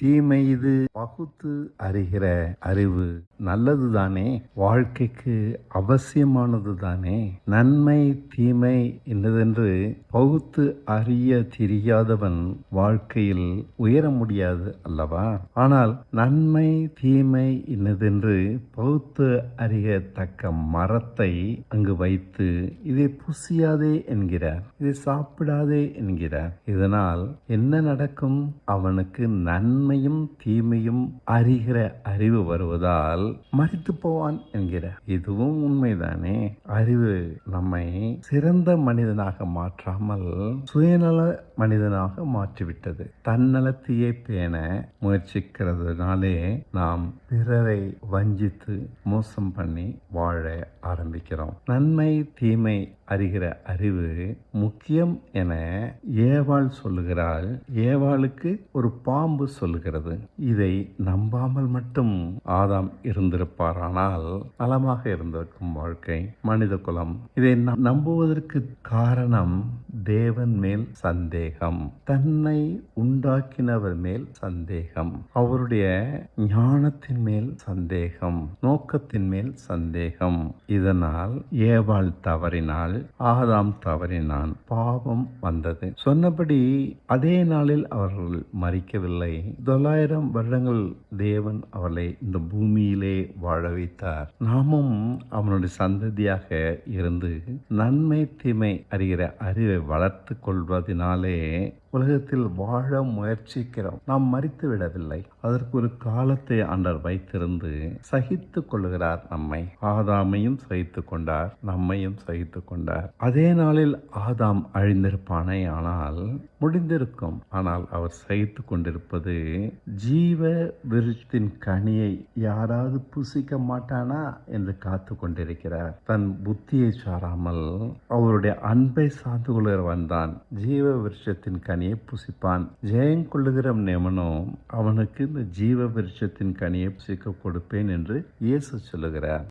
தீமை இது பகுத்து அறிகிற அறிவு நல்லதுதானே, வாழ்க்கைக்கு அவசியமானது தானே. நன்மை தீமை என்னதென்று பகுத்து அறிய தெரியாதவன் வாழ்க்கையில் உயர முடியாது அல்லவா? ஆனால் நன்மை தீமை என்னதென்று பகுத்து அறியத்தக்க மரத்தை அங்கு வைத்து இதை புசியாதே என்கிறார், இதை சாப்பிடாதே என்கிறார். இதனால் என்ன நடக்கும்? அவனுக்கு நன்மையும் தீமையும் அறிகிற அறிவு வருவதால் மரித்து போவான் என்கிறார். இதுவும் உண்மைதானே. அறிவு நம்மை சிறந்த மனிதனாக மாற்றாமல் சுயநல மனிதனாக மாற்றிவிட்டது. தன்னலத்தையே பேண முயற்சிக்கிறதுனாலே நாம் பிறரை வஞ்சித்து மோசம் பண்ணி வாழ ஆரம்பிக்கிறோம். நன்மை தீமை அறிகிற அறிவு முக்கியம் என ஏவாள் சொல்லுகிறாள். ஏவாளுக்கு ஒரு பாம்பு சொல்லுகிறது. இதை நம்பாமல் மட்டும் ஆதாம் இருந்திருப்பாரானால் நலமாக இருந்திருக்கும் வாழ்க்கை, மனித குலம். இதை நம்புவதற்கு காரணம் தேவன் மேல் சந்தேகம், தன்னை உண்டாக்கினவர் மேல் சந்தேகம், அவருடைய ஞானத்தின் மேல் சந்தேகம், நோக்கத்தின் மேல் சந்தேகம். இதனால் ஏவாள் தவறினாள், ஆதாம் தவறினான், பாவம் வந்தது. சொன்னபடி அதே நாளில் அவர்கள் மரிக்கவில்லை. 900 வருடங்கள் தேவன் அவளை இந்த பூமியிலே வாழ வைத்தார். நாமும் அவனுடைய சந்ததியாக இருந்து நன்மை தீமை அறிகிற அறிவை வளர்த்து கொள்வதனாலே உலகத்தில் வாழ முயற்சிக்கிறோம். நாம் மரித்து விடவில்லை. அதற்கு ஒரு காலத்தை ஆண்டவர் வைத்திருந்து சகித்து கொள்ளுகிறார். நம்மை, ஆதாமையும் சகித்து கொண்டார், நம்மையும் சகித்து கொண்டார். அதே நாளில் ஆதாம் அழிந்திருப்பானே ஆனால் முடிந்திருக்கும். ஆனால் அவர் சகித்து கொண்டிருப்பது ஜீவ விருட்சத்தின் கனியை யாராவது புசிக்க மாட்டானா என்று காத்து கொண்டிருக்கிறார். தன் புத்தியை சாராமல் அவருடைய அன்பை சார்ந்து கொள்கிறவன் தான் ஜீவ விருட்சத்தின் கனியை புசிப்பான். ஜெயம் கொள்ளுகிற நேமனோ அவனுக்கு இந்த ஜீவ விருட்சத்தின் கனியை புசிக்க கொடுப்பேன் என்று இயேசு சொல்லுகிறார்.